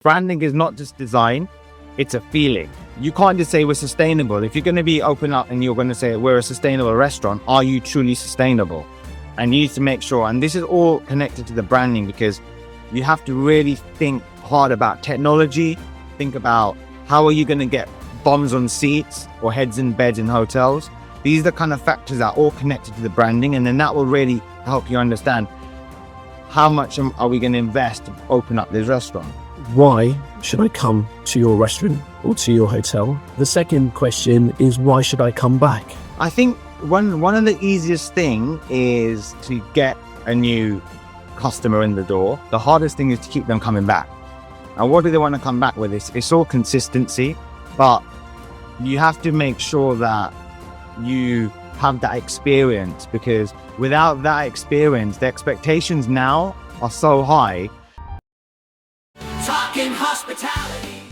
Branding is not just design, it's a feeling. You can't just say we're sustainable. If you're going to be open up and you're going to say we're a sustainable restaurant, are you truly sustainable? And you need to make sure, and this is all connected to the branding, because you have to really think hard about technology, think about how are you going to get bums on seats or heads in beds in hotels. These are the kind of factors that are all connected to the branding, and then that will really help you understand how much are we going to invest to open up this restaurant. Why should I come to your restaurant or to your hotel? The second question is, why should I come back? I think one of the easiest thing is to get a new customer in the door. The hardest thing is to keep them coming back. And what do they want to come back with? It's all consistency, but you have to make sure that you have that experience, because without that experience, the expectations now are so high. Talking hospitality.